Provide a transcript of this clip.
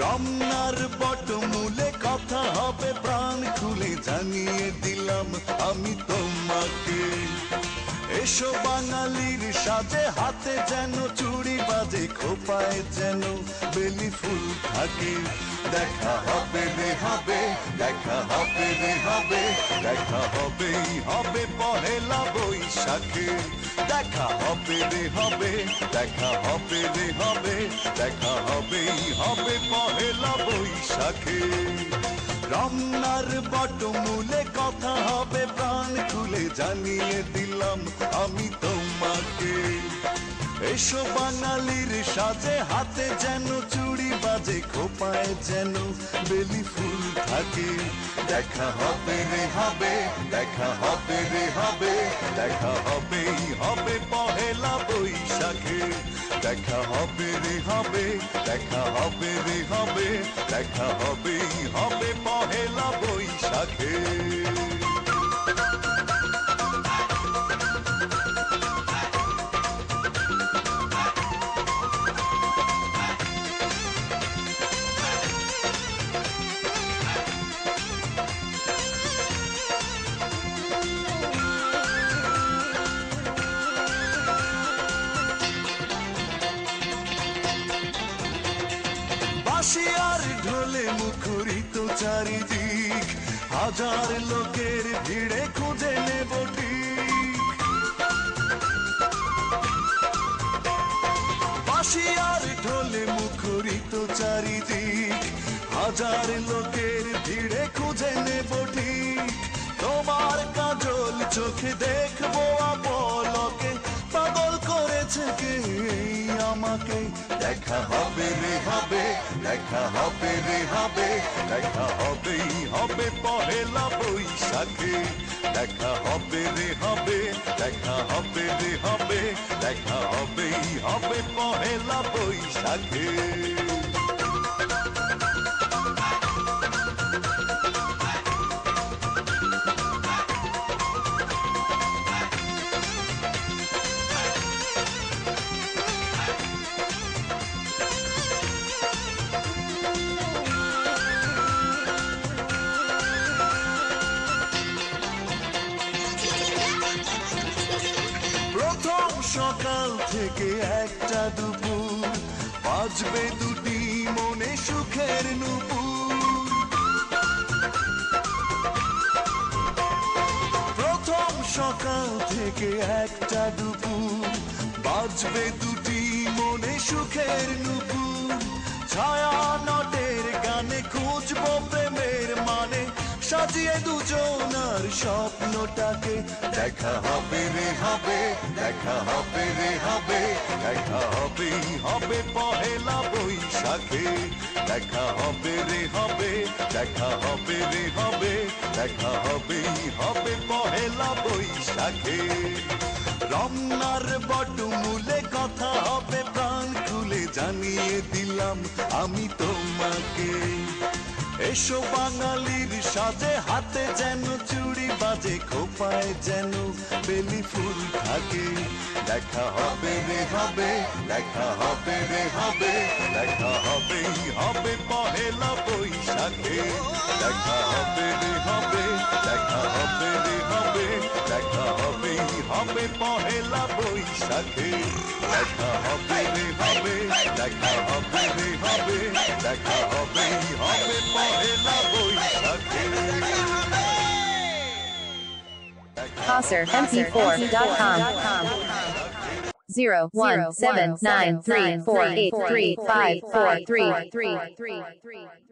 রমনার বটমূলে কথা হবে প্রাণ খুলে জানিয়ে দিলাম আমি তোমাকে। এসো বাঙালির সাজে, হাতে যেন চুড়ি বাজে, খোপায় যেন বেলি ফুল থাকে। দেখা হবে রে হবে, দেখা হবে রে হবে, দেখা হবেই হবে পহেলা বৈশাখে। দেখা হবে রে হবে, দেখা হবে রে হবে, দেখা হবেই হবে পহেলা বৈশাখে। রমনার বটমূলে কথা হবে প্রাণ খুলে জানিয়ে দিলাম আমি তোমাকে। এসো বাঙালির সাজে, হাতে যেন চুড়ি বাজে, খোপায় যেন বেলি ফুল থাকে। দেখা হবে রে হবে, দেখা হবে রে হবে, দেখা হবেই হবে পহেলা বৈশাখে। দেখা হবে রে হবে, দেখা হবে রে হবে, দেখা হবেই হবে পহেলা বৈশাখে। বাঁশি আর ঢোলে মুখরিত চারিদিক, হাজার লোকের ভিড়ে খুঁজে নেব ঠিক। বাঁশি আর ঢোলে মুখরিত চারিদিক, হাজার লোকের ভিড়ে খুঁজে নেব ঠিক। তোমার কাজল চোখে দেখবো আপলকে, পাগল করেছে কে আমাকে। দেখা হবে রে হবে, দেখা হবে রে হবে, দেখা হবেই হবে পহেলা বৈশাখে। দেখা হবে রে হবে, দেখা হবে রে হবে, দেখা হবেই হবে পহেলা বৈশাখে। প্রথম সকাল থেকে একটা দুপুর, বাজবে দুটি মনে সুখের নূপুর। প্রথম সকাল থেকে একটা দুপুর, বাজবে দুটি মনে সুখের নূপুর। ছায়া নটের গানে খুঁজবো প্রেমের মানে, সাজিয়ে দুজনার স্বপ্নটাকে। দেখা হবে রে হবে, দেখা হবে রে হবে, দেখা হবেই হবে পহেলা বৈশাখে। দেখা হবে রে হবে, দেখা হবে রে হবে, দেখা হবেই হবে পহেলা বৈশাখে। রমনার বটমূলে কথা হবে প্রাণ খুলে জানিয়ে দিলাম আমি তোমাকে। এসো বাঙালির সাজে, হাতে যেন চুড়ি বাজে, খোপায় যেন বেলি ফুল থাকে। দেখা হবে রে হবে, দেখা হবে রে হবে, দেখা হবেই হবে পহেলা বৈশাখে। দেখা হবে রে হবে, দেখা হবে রে হবে, দেখা হবেই হবে পহেলা বৈশাখে। দেখা হবে রে হবে, দেখা হবে রে হবে, দেখা হবেই হবে পহেলা বৈশাখে। KasserMP4.com 01793483543.